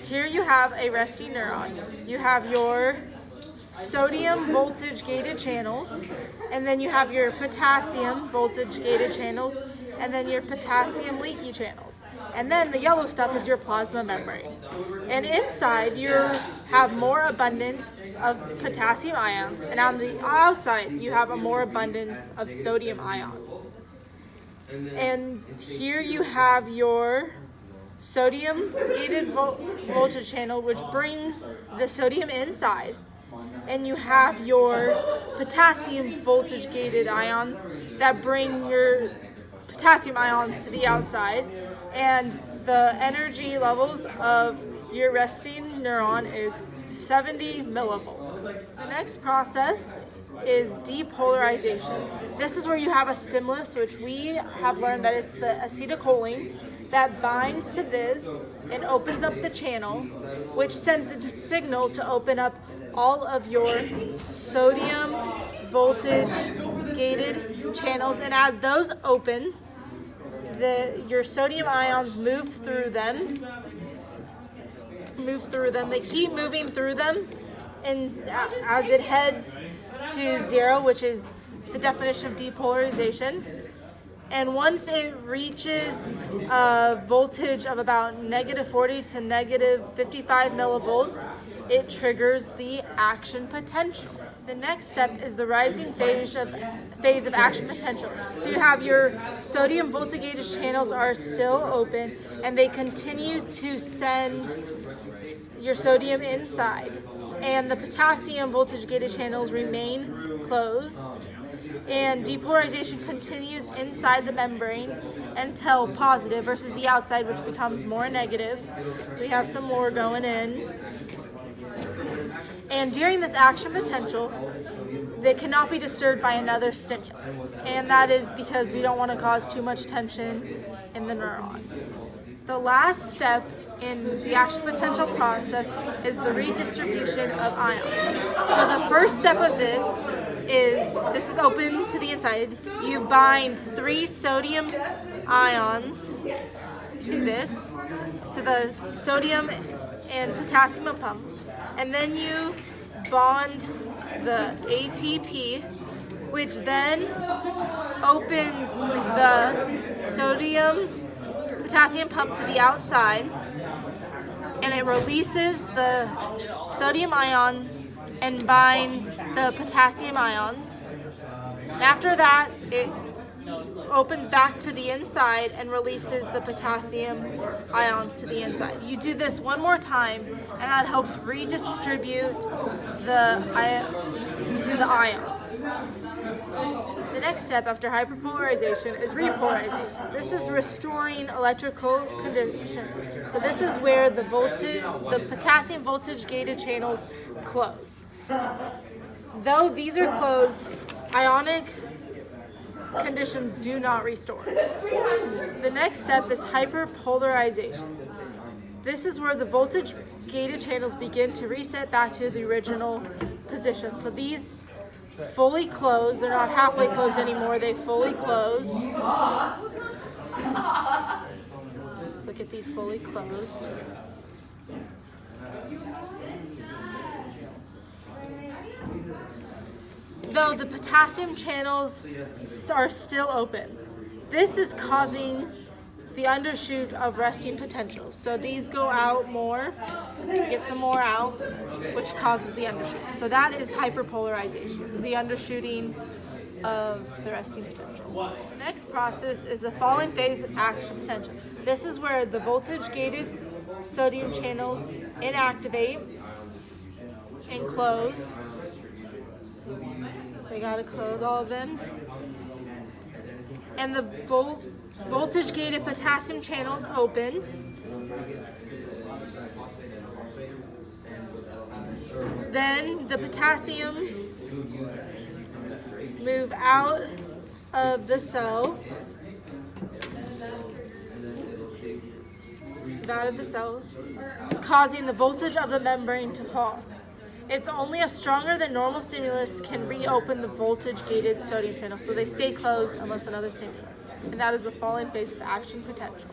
here you have a resting neuron. You have your sodium voltage gated channels, and then you have your potassium voltage gated channels, and then your potassium leaky channels. And then the yellow stuff is your plasma membrane. And inside you have more abundance of potassium ions, and on the outside you have a more abundance of sodium ions. And here you have your sodium gated voltage channel, which brings the sodium inside. And you have your potassium voltage gated ions that bring your potassium ions to the outside. And the energy levels of your resting neuron is 70 millivolts. The next process is depolarization. This is where you have a stimulus, which we have learned that it's the acetylcholine that binds to this and opens up the channel, which sends a signal to open up all of your sodium voltage gated channels. And as those open, your sodium ions move through them. They keep moving through them, and as it heads to zero, which is the definition of depolarization. And once it reaches a voltage of about -40 to -55 millivolts, it triggers the action potential. The next step is the rising phase of action potential. So you have your sodium voltage gated channels are still open, and they continue to send your sodium inside. And the potassium voltage gated channels remain closed. And depolarization continues inside the membrane until positive versus the outside, which becomes more negative. So we have some more going in. And during this action potential, they cannot be disturbed by another stimulus. And that is because we don't want to cause too much tension in the neuron. The last step in the action potential process is the redistribution of ions. So the first step of this is open to the inside. You bind 3 sodium ions to the sodium and potassium pump, and then you bond the ATP, which then opens the sodium potassium pump to the outside, and it releases the sodium ions and binds the potassium ions. And after that, it opens back to the inside and releases the potassium ions to the inside. You do this one more time, and that helps redistribute the ions. The next step after hyperpolarization is repolarization. This is restoring electrical conditions. So this is where the potassium voltage gated channels close. Though these are closed, ionic conditions do not restore. The next step is hyperpolarization. This is where the voltage gated channels begin to reset back to the original position. So these fully close, they're not halfway closed anymore, they fully close. Let's look at these fully closed. Though the potassium channels are still open. This is causing the undershoot of resting potential. So these go out more, get some more out, which causes the undershoot. So that is hyperpolarization, the undershooting of the resting potential. The next process is the falling phase of action potential. This is where the voltage-gated sodium channels inactivate and close. So you gotta close all of them. And the voltage-gated potassium channels open. Then the potassium move out of the cell, causing the voltage of the membrane to fall. It's only a stronger than normal stimulus can reopen the voltage-gated sodium channel, so they stay closed unless another stimulus. And that is the falling phase of action potential.